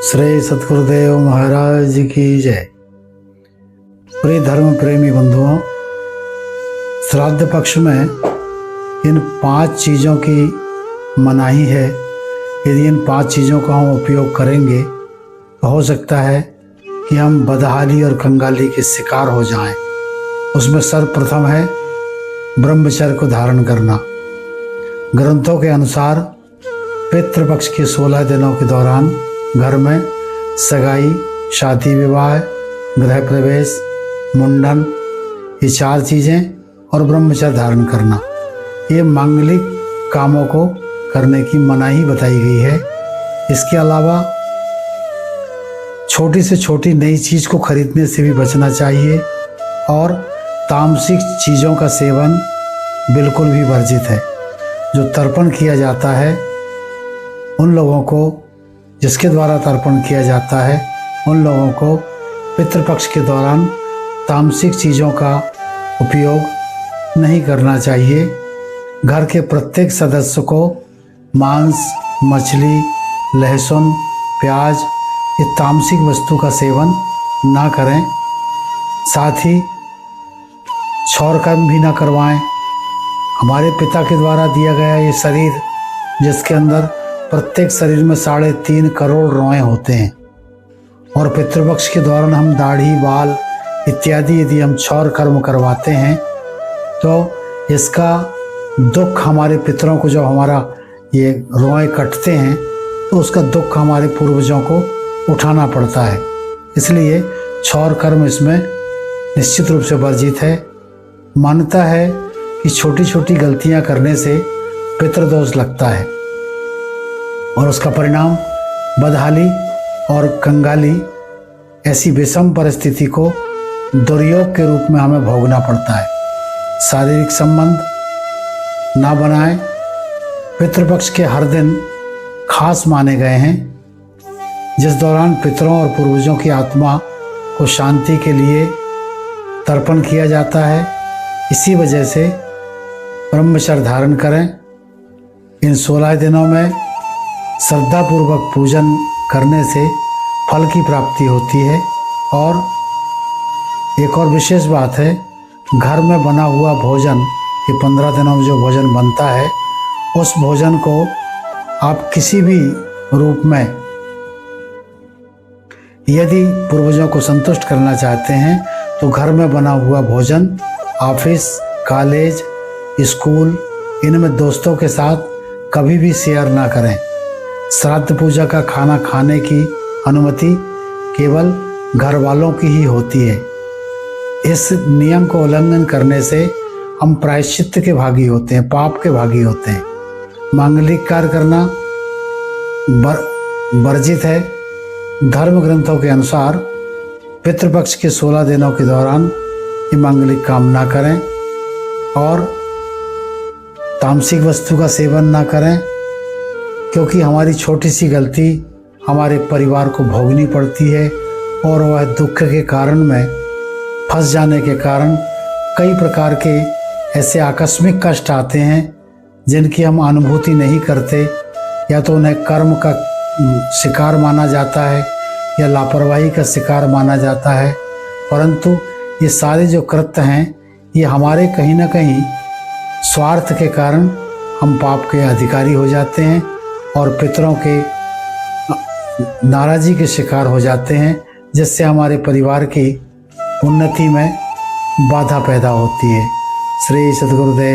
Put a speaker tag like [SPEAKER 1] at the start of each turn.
[SPEAKER 1] श्री सतगुरुदेव महाराज की जय। प्रिय धर्म प्रेमी बंधुओं, श्राद्ध पक्ष में इन 5 चीज़ों की मनाही है। यदि इन 5 चीज़ों का हम उपयोग करेंगे तो हो सकता है कि हम बदहाली और कंगाली के शिकार हो जाएं। उसमें सर्वप्रथम है ब्रह्मचर्य को धारण करना। ग्रंथों के अनुसार पितृपक्ष के 16 दिनों के दौरान घर में सगाई, शादी विवाह, गृह प्रवेश, मुंडन, ये 4 चीज़ें और ब्रह्मचर्य धारण करना, ये मांगलिक कामों को करने की मनाही बताई गई है। इसके अलावा छोटी से छोटी नई चीज़ को खरीदने से भी बचना चाहिए और तामसिक चीज़ों का सेवन बिल्कुल भी वर्जित है। जो तर्पण किया जाता है उन लोगों को, जिसके द्वारा तर्पण किया जाता है उन लोगों को पितृपक्ष के दौरान तामसिक चीज़ों का उपयोग नहीं करना चाहिए। घर के प्रत्येक सदस्य को मांस, मछली, लहसुन, प्याज, ये तामसिक वस्तु का सेवन ना करें। साथ ही क्षौर कर्म भी ना करवाएं। हमारे पिता के द्वारा दिया गया ये शरीर, जिसके अंदर प्रत्येक शरीर में 3.5 करोड़ रोएं होते हैं, और पितृपक्ष के दौरान हम दाढ़ी, बाल इत्यादि यदि हम क्षौर कर्म करवाते हैं तो इसका दुख हमारे पितरों को, जब हमारा ये रोएं कटते हैं तो उसका दुख हमारे पूर्वजों को उठाना पड़ता है। इसलिए क्षौर कर्म इसमें निश्चित रूप से वर्जित है। मान्यता है कि छोटी छोटी गलतियां करने से पितृदोष लगता है और उसका परिणाम बदहाली और कंगाली, ऐसी विषम परिस्थिति को दुर्योग के रूप में हमें भोगना पड़ता है। शारीरिक संबंध ना बनाएं। पितृपक्ष के हर दिन खास माने गए हैं, जिस दौरान पितरों और पूर्वजों की आत्मा को शांति के लिए तर्पण किया जाता है। इसी वजह से ब्रह्मचर्य धारण करें। इन 16 दिनों में श्रद्धापूर्वक पूजन करने से फल की प्राप्ति होती है। और एक और विशेष बात है, घर में बना हुआ भोजन, ये 15 दिनों में जो भोजन बनता है, उस भोजन को आप किसी भी रूप में यदि पूर्वजों को संतुष्ट करना चाहते हैं तो घर में बना हुआ भोजन ऑफिस, कॉलेज, स्कूल, इनमें दोस्तों के साथ कभी भी शेयर ना करें। श्राद्ध पूजा का खाना खाने की अनुमति केवल घर वालों की ही होती है। इस नियम को उल्लंघन करने से हम प्रायश्चित्त के भागी होते हैं, पाप के भागी होते हैं। मांगलिक कार्य करना वर्जित है। धर्म ग्रंथों के अनुसार पितृपक्ष के 16 दिनों के दौरान ये मांगलिक काम ना करें और तामसिक वस्तु का सेवन ना करें, क्योंकि हमारी छोटी सी गलती हमारे परिवार को भोगनी पड़ती है और वह दुख के कारण में फंस जाने के कारण कई प्रकार के ऐसे आकस्मिक कष्ट आते हैं जिनकी हम अनुभूति नहीं करते, या तो उन्हें कर्म का शिकार माना जाता है या लापरवाही का शिकार माना जाता है। परंतु ये सारे जो कृत्य हैं, ये हमारे कहीं ना कहीं स्वार्थ के कारण हम पाप के अधिकारी हो जाते हैं और पितरों के नाराज़गी के शिकार हो जाते हैं, जिससे हमारे परिवार की उन्नति में बाधा पैदा होती है। श्री सद्गुरुदेव।